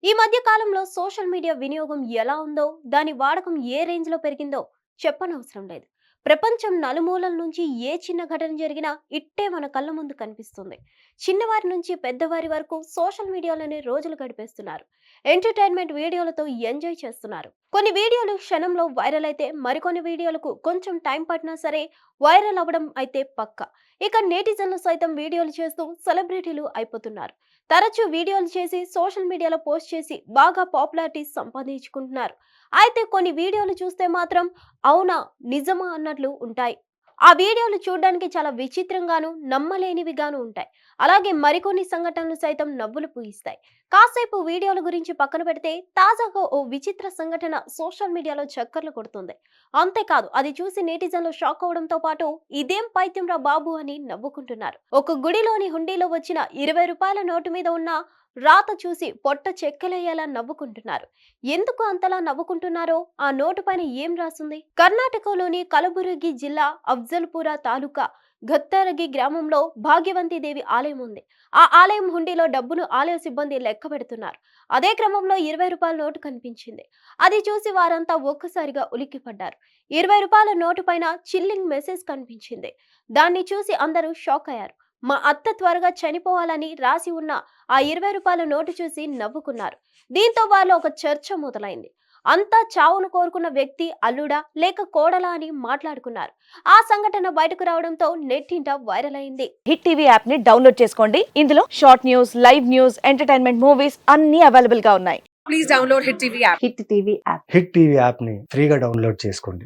ఈ మధ్య కాలంలో సోషల్ మీడియా వినియోగం ఎలా ఉందో, దాని వాడకం ఏ రేంజ్‌లో పెరిగిందో చెప్పనవసరం లేదు. ప్రపంచం నలుమూలల నుంచి ఏ చిన్న ఘటన జరిగినా ఇట్టే మన కళ్ళ ముందు కనిపిస్తుంది. చిన్నవారి నుంచి పెద్దవారి వరకు సోషల్ మీడియాలోనే రోజులు గడిపేస్తున్నారు. ఎంటర్‌టైన్‌మెంట్ వీడియోలతో ఎంజాయ్ చేస్తున్నారు. కొన్ని వీడియోలు క్షణంలో వైరల్ అయితే, మరికొన్ని వీడియోలకు కొంచెం టైం పట్టినా సరే వైరల్ అవ్వడం అయితే పక్కా. ఇక నెటిజన్లు సైతం వీడియోలు చేస్తూ సెలబ్రిటీలు అయిపోతున్నారు. తరచూ వీడియోలు చేసి సోషల్ మీడియాలో పోస్ట్ చేసి బాగా పాపులారిటీ సంపాదించుకుంటున్నారు. అయితే కొన్ని వీడియోలు చూస్తే మాత్రం అవునా, నిజమా అన్నట్లు ఉంటాయి. ఆ వీడియోలు చూడడానికి చాలా విచిత్రంగాను, నమ్మలేనివిగాను ఉంటాయి. అలాగే మరికొన్ని సంఘటనలు సైతం నవ్వులు పూయిస్తాయి. కాసేపు వీడియోల గురించి పక్కన పెడితే, తాజాగా ఓ విచిత్ర సంఘటన సోషల్ మీడియాలో చక్కర్లు కొడుతుంది. అంతేకాదు, అది చూసి నెటిజన్లు షాక్ అవడంతో పాటు ఇదేం పైత్యం రా బాబు అని నవ్వుకుంటున్నారు. ఒక గుడిలోని హుండీలో వచ్చిన ₹20 నోటు మీద ఉన్న రాత చూసి పొట్ట చెక్కలయ్యేలా నవ్వుకుంటున్నారు. ఎందుకు అంతలా నవ్వుకుంటున్నారో, ఆ నోటు పైన ఏం రాసుంది? కర్ణాటకలోని కలబురగి జిల్లా అఫ్జల్పుర తాలూకా గత్తరగి గ్రామంలో భాగ్యవంతిదేవి ఆలయం ఉంది. ఆ ఆలయం హుండీలో డబ్బును ఆలయ సిబ్బంది లెక్క పెడుతున్నారు. అదే క్రమంలో ₹20 నోటు కనిపించింది. అది చూసి వారంతా ఒక్కసారిగా ఉలిక్కిపడ్డారు. ₹20 నోటు పైన చిల్లింగ్ మెసేజ్ కనిపించింది. దాన్ని చూసి అందరూ షాక్ అయ్యారు. మా అత్త త్వరగా చనిపోవాలని రాసి ఉన్న ఆ ₹20 నోటు చూసి నవ్వుకున్నారు. దీంతో వారిలో ఒక చర్చ మొదలైంది. అంతా చావును కోరుకున్న వ్యక్తి అల్లుడా లేక కోడలా అని మాట్లాడుకున్నారు. ఆ సంఘటన బయటకు రావడంతో నెట్టింట వైరల్ అయింది. హిట్ టీవీ యాప్ ని డౌన్లోడ్ చేసుకోండి. ఇందులో short news, live news, entertainment movies అన్ని అవైలబుల్ గా ఉన్నాయి. Please download Hit TV app. Hit TV app. Hit TV యాప్ని ఫ్రీగా డౌన్లోడ్ చేసుకోండి.